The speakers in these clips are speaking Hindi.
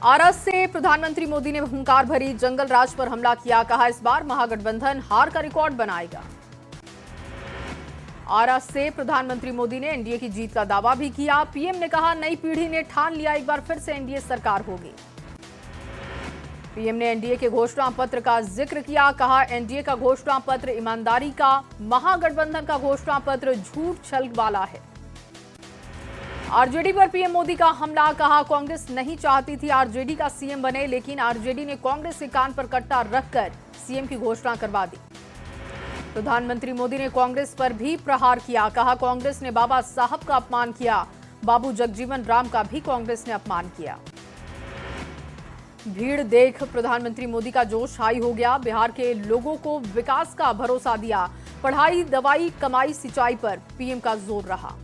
आरा से प्रधानमंत्री मोदी ने हुंकार भरी जंगल राज पर हमला किया। कहा, इस बार महागठबंधन हार का रिकॉर्ड बनाएगा। आरा से प्रधानमंत्री मोदी ने एनडीए की जीत का दावा भी किया। पीएम ने कहा, नई पीढ़ी ने ठान लिया, एक बार फिर से एनडीए सरकार होगी। पीएम ने एनडीए के घोषणा पत्र का जिक्र किया। कहा, एनडीए का घोषणा पत्र ईमानदारी का, महागठबंधन का घोषणा पत्र झूठ छल वाला है। आरजेडी पर पीएम मोदी का हमला। कहा, कांग्रेस नहीं चाहती थी आरजेडी का सीएम बने, लेकिन आरजेडी ने कांग्रेस के कान पर कट्टा रखकर सीएम की घोषणा करवा दी। प्रधानमंत्री मोदी ने कांग्रेस पर भी प्रहार किया। कहा, कांग्रेस ने बाबा साहब का अपमान किया, बाबू जगजीवन राम का भी कांग्रेस ने अपमान किया। भीड़ देख प्रधानमंत्री मोदी का जोश हाई हो गया। बिहार के लोगों को विकास का भरोसा दिया। पढ़ाई, दवाई, कमाई, सिंचाई पर पीएम का जोर रहा।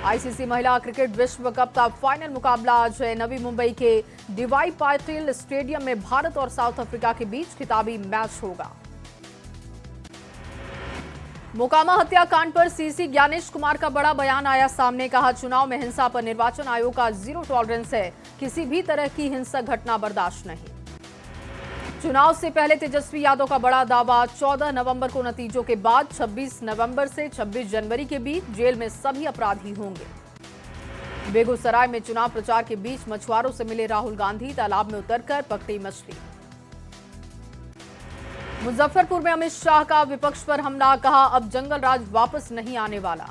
आईसीसी महिला क्रिकेट विश्व कप का फाइनल मुकाबला आज है। नवी मुंबई के डीवाई पाटिल स्टेडियम में भारत और साउथ अफ्रीका के बीच खिताबी मैच होगा। मोकामा हत्याकांड पर सीसी ज्ञानेश कुमार का बड़ा बयान आया सामने। कहा, चुनाव में हिंसा पर निर्वाचन आयोग का जीरो टॉलरेंस है, किसी भी तरह की हिंसक घटना बर्दाश्त नहीं। चुनाव से पहले तेजस्वी यादव का बड़ा दावा। 14 नवंबर को नतीजों के बाद 26 नवंबर से 26 जनवरी के बीच जेल में सभी अपराधी होंगे। बेगूसराय में चुनाव प्रचार के बीच मछुआरों से मिले राहुल गांधी, तालाब में उतरकर पकड़ी मछली। मुजफ्फरपुर में अमित शाह का विपक्ष पर हमला। कहा, अब जंगल राज वापस नहीं आने वाला।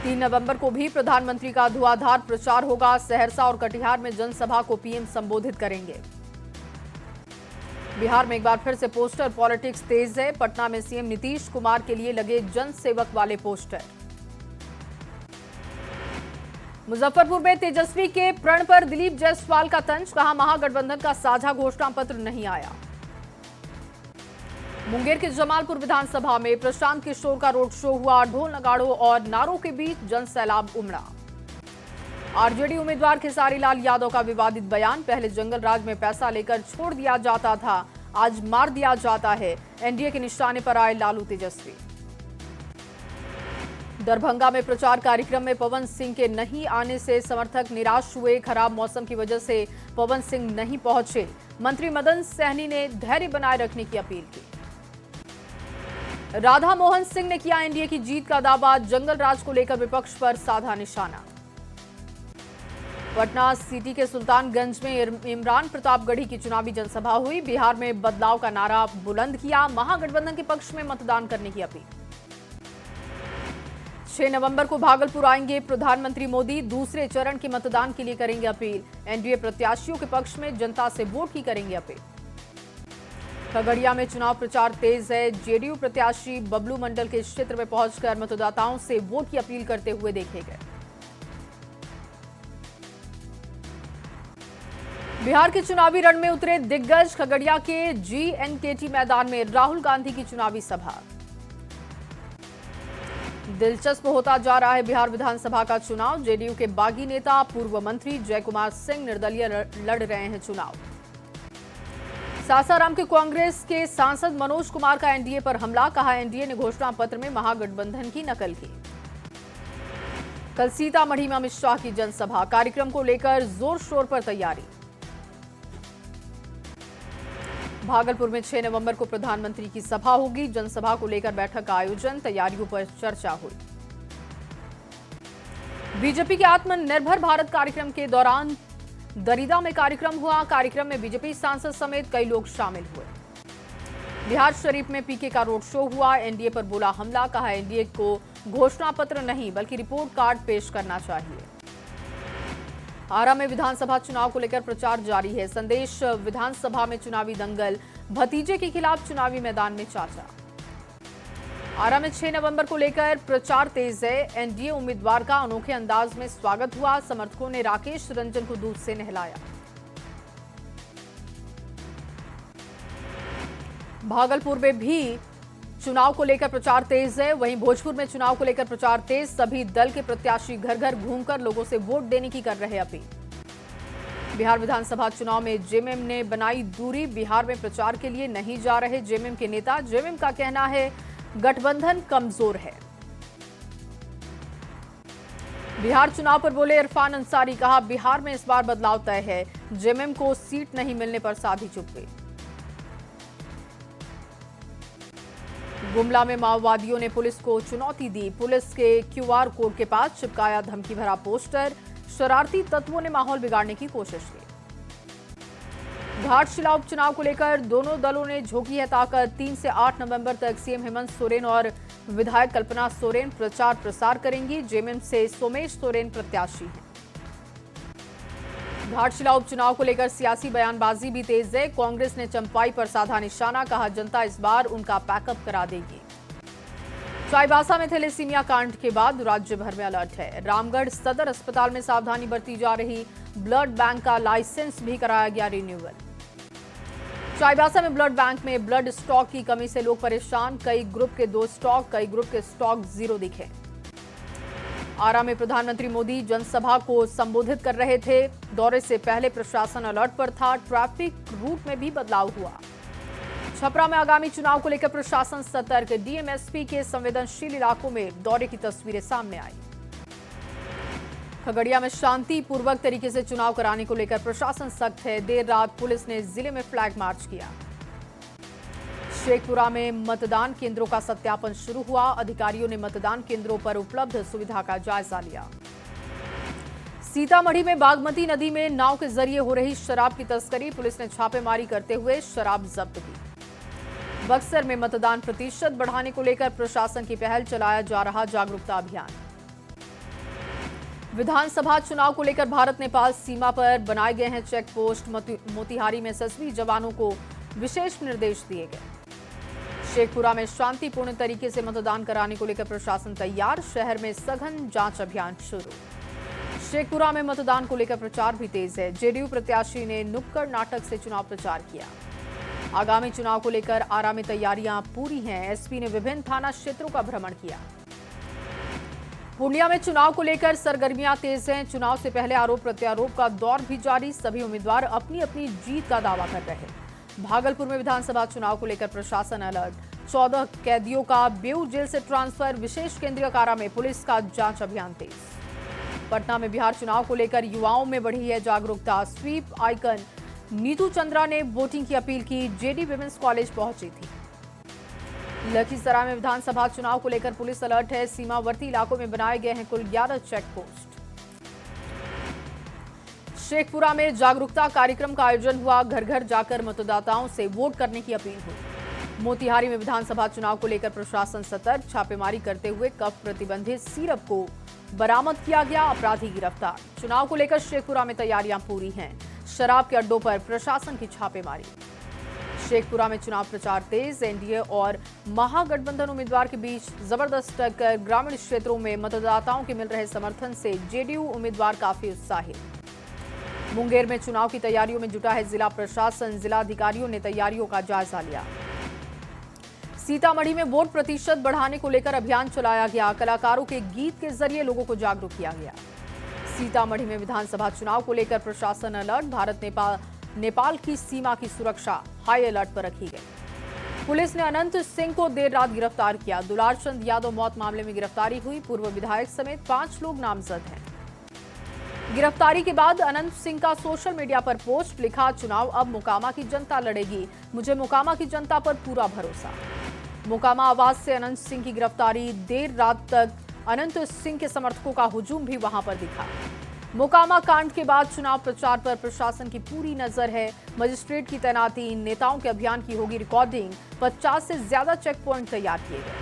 3 नवंबर को भी प्रधानमंत्री का धुआंधार प्रचार होगा। सहरसा और कटिहार में जनसभा को पीएम संबोधित करेंगे। बिहार में एक बार फिर से पोस्टर पॉलिटिक्स तेज है। पटना में सीएम नीतीश कुमार के लिए लगे जन सेवक वाले पोस्टर। मुजफ्फरपुर में तेजस्वी के प्रण पर दिलीप जायसवाल का तंज। कहा, महागठबंधन का साझा घोषणा पत्र नहीं आया। मुंगेर के जमालपुर विधानसभा में प्रशांत किशोर का रोड शो हुआ। ढोल, नगाड़ों और नारों के बीच जन सैलाब उमड़ा। आरजेडी उम्मीदवार खेसारी लाल यादव का विवादित बयान। पहले जंगल राज में पैसा लेकर छोड़ दिया जाता था, आज मार दिया जाता है। एनडीए के निशाने पर आए लालू तेजस्वी। दरभंगा में प्रचार कार्यक्रम में पवन सिंह के नहीं आने से समर्थक निराश हुए। खराब मौसम की वजह से पवन सिंह नहीं पहुंचे। मंत्री मदन सहनी ने धैर्य बनाए रखने की अपील की। राधा मोहन सिंह ने किया एनडीए की जीत का दावा। जंगल राज को लेकर विपक्ष पर साधा निशाना। पटना सिटी के सुल्तानगंज में इमरान प्रतापगढ़ी की चुनावी जनसभा हुई। बिहार में बदलाव का नारा बुलंद किया। महागठबंधन के पक्ष में मतदान करने की अपील। 6 नवंबर को भागलपुर आएंगे प्रधानमंत्री मोदी। दूसरे चरण के मतदान के लिए करेंगे अपील। एनडीए प्रत्याशियों के पक्ष में जनता से वोट की करेंगे अपील। खगड़िया में चुनाव प्रचार तेज है। जेडीयू प्रत्याशी बबलू मंडल के क्षेत्र में पहुंचकर मतदाताओं से वोट की अपील करते हुए देखे गए। बिहार के चुनावी रण में उतरे दिग्गज। खगड़िया के जीएनकेटी मैदान में राहुल गांधी की चुनावी सभा। दिलचस्प होता जा रहा है बिहार विधानसभा का चुनाव। जेडीयू के बागी नेता पूर्व मंत्री जय कुमार सिंह निर्दलीय लड़ रहे हैं चुनाव। सासाराम के कांग्रेस के सांसद मनोज कुमार का एनडीए पर हमला। कहा, एनडीए ने घोषणा पत्र में महागठबंधन की नकल की। कल सीतामढ़ी में अमित शाह की जनसभा। कार्यक्रम को लेकर जोर शोर पर तैयारी। भागलपुर में 6 नवंबर को प्रधानमंत्री की सभा होगी। जनसभा को लेकर बैठक का आयोजन, तैयारियों पर चर्चा हुई। बीजेपी के आत्मनिर्भर भारत कार्यक्रम के दौरान दरिदा में कार्यक्रम हुआ। कार्यक्रम में बीजेपी सांसद समेत कई लोग शामिल हुए। बिहार शरीफ में पीके का रोड शो हुआ। एनडीए पर बोला हमला। कहा, एनडीए को घोषणा पत्र नहीं बल्कि रिपोर्ट कार्ड पेश करना चाहिए। आरा में विधानसभा चुनाव को लेकर प्रचार जारी है। संदेश विधानसभा में चुनावी दंगल। भतीजे के खिलाफ चुनावी मैदान में चाचा। आरा में 6 नवंबर को लेकर प्रचार तेज है। एनडीए उम्मीदवार का अनोखे अंदाज में स्वागत हुआ। समर्थकों ने राकेश रंजन को दूध से नहलाया। भागलपुर में भी चुनाव को लेकर प्रचार तेज है। वहीं भोजपुर में चुनाव को लेकर प्रचार तेज। सभी दल के प्रत्याशी घर घर घूमकर लोगों से वोट देने की कर रहे अपील। बिहार विधानसभा चुनाव में जेएमएम ने बनाई दूरी। बिहार में प्रचार के लिए नहीं जा रहे जेएमएम के नेता। जेएमएम का कहना है गठबंधन कमजोर है। बिहार चुनाव पर बोले इरफान अंसारी, कहा बिहार में इस बार बदलाव तय है, जेएमएम को सीट नहीं मिलने पर साधी चुप्पी। गुमला में माओवादियों ने पुलिस को चुनौती दी, पुलिस के क्यूआर कोड के पास चिपकाया धमकी भरा पोस्टर, शरारती तत्वों ने माहौल बिगाड़ने की कोशिश की। घाटशिला उपचुनाव को लेकर दोनों दलों ने झोंकी है ताकत, 3 से 8 नवंबर तक सीएम हेमंत सोरेन और विधायक कल्पना सोरेन प्रचार प्रसार करेंगी, जेएमएम से सोमेश सोरेन प्रत्याशी हैं। घाटशिला उपचुनाव को लेकर सियासी बयानबाजी भी तेज है, कांग्रेस ने चंपाई पर साधा निशाना, कहा जनता इस बार उनका पैकअप करा देगी। चाईबासा में थैलेसीमिया कांड के बाद राज्य भर में अलर्ट है, रामगढ़ सदर अस्पताल में सावधानी बरती जा रही, ब्लड बैंक का लाइसेंस भी कराया गया रिन्यूअल। चाईबासा में ब्लड बैंक में ब्लड स्टॉक की कमी से लोग परेशान, कई ग्रुप के 2 स्टॉक, कई ग्रुप के स्टॉक 0 दिखे। आरा में प्रधानमंत्री मोदी जनसभा को संबोधित कर रहे थे, दौरे से पहले प्रशासन अलर्ट पर था, ट्रैफिक रूट में भी बदलाव हुआ। छपरा में आगामी चुनाव को लेकर प्रशासन सतर्क, डीएमएसपी के संवेदनशील इलाकों में दौरे की तस्वीरें सामने आई। खगड़िया में शांतिपूर्वक तरीके से चुनाव कराने को लेकर प्रशासन सख्त है, देर रात पुलिस ने जिले में फ्लैग मार्च किया। शेखपुरा में मतदान केंद्रों का सत्यापन शुरू हुआ, अधिकारियों ने मतदान केंद्रों पर उपलब्ध सुविधा का जायजा लिया। सीतामढ़ी में बागमती नदी में नाव के जरिए हो रही शराब की तस्करी, पुलिस ने छापेमारी करते हुए शराब जब्त की। बक्सर में मतदान प्रतिशत बढ़ाने को लेकर प्रशासन की पहल, चलाया जा रहा जागरूकता अभियान। विधानसभा चुनाव को लेकर भारत नेपाल सीमा पर बनाए गए हैं चेक पोस्ट, मोतिहारी में एसएसबी जवानों को विशेष निर्देश दिए गए। शेखपुरा में शांतिपूर्ण तरीके से मतदान कराने को लेकर प्रशासन तैयार, शहर में सघन जांच अभियान शुरू। शेखपुरा में मतदान को लेकर प्रचार भी तेज है, जेडीयू प्रत्याशी ने नुक्कड़ नाटक से चुनाव प्रचार किया। आगामी चुनाव को लेकर आरा में तैयारियां पूरी हैं, एसपी ने विभिन्न थाना क्षेत्रों का भ्रमण किया। पूर्णिया में चुनाव को लेकर सरगर्मियां तेज हैं, चुनाव से पहले आरोप प्रत्यारोप का दौर भी जारी, सभी उम्मीदवार अपनी अपनी जीत का दावा कर रहे हैं। भागलपुर में विधानसभा चुनाव को लेकर प्रशासन अलर्ट, 14 कैदियों का बेऊ जेल से ट्रांसफर, विशेष केंद्रीय कारा में पुलिस का जांच अभियान तेज। पटना में बिहार चुनाव को लेकर युवाओं में बढ़ी है जागरूकता, स्वीप आइकन नीतू चंद्रा ने वोटिंग की अपील की, जेडी विमेंस कॉलेज पहुंची थी। लखीसराय में विधानसभा चुनाव को लेकर पुलिस अलर्ट है, सीमावर्ती इलाकों में बनाए गए हैं कुल 11 चेक पोस्ट। शेखपुरा में जागरूकता कार्यक्रम का आयोजन हुआ, घर घर जाकर मतदाताओं से वोट करने की अपील हुई। मोतिहारी में विधानसभा चुनाव को लेकर प्रशासन सतर्क, छापेमारी करते हुए कफ प्रतिबंधित सिरप को बरामद किया गया, अपराधी गिरफ्तार। चुनाव को लेकर शेखपुरा में तैयारियां पूरी हैं, शराब के अड्डों पर प्रशासन की छापेमारी। शेखपुरा में चुनाव प्रचार तेज, एनडीए और महागठबंधन उम्मीदवार के बीच जबरदस्त टक्कर, ग्रामीण क्षेत्रों में मतदाताओं के मिल रहे समर्थन से जेडीयू उम्मीदवार काफी उत्साहित। मुंगेर में चुनाव की तैयारियों में जुटा है जिला प्रशासन, जिलाधिकारियों ने तैयारियों का जायजा लिया। सीतामढ़ी में वोट प्रतिशत बढ़ाने को लेकर अभियान चलाया गया, कलाकारों के गीत के जरिए लोगों को जागरूक किया गया। सीतामढ़ी में विधानसभा चुनाव को लेकर प्रशासन अलर्ट, भारत नेपाल की सीमा की सुरक्षा हाई अलर्ट पर रखी गई। पुलिस ने अनंत सिंह को देर रात गिरफ्तार किया, दुलारचंद यादव मौत मामले में गिरफ्तारी हुई, पूर्व विधायक समेत 5 लोग नामजद हैं। गिरफ्तारी के बाद अनंत सिंह का सोशल मीडिया पर पोस्ट, लिखा चुनाव अब मोकामा की जनता लड़ेगी, मुझे मोकामा की जनता पर पूरा भरोसा। मोकामा आवाज से अनंत सिंह की गिरफ्तारी, देर रात तक अनंत सिंह के समर्थकों का हुजूम भी वहां पर दिखा। मोकामा कांड के बाद चुनाव प्रचार पर प्रशासन की पूरी नजर है, मजिस्ट्रेट की तैनाती, नेताओं के अभियान की होगी रिकॉर्डिंग, 50 से ज्यादा चेक पॉइंट तैयार किए गए।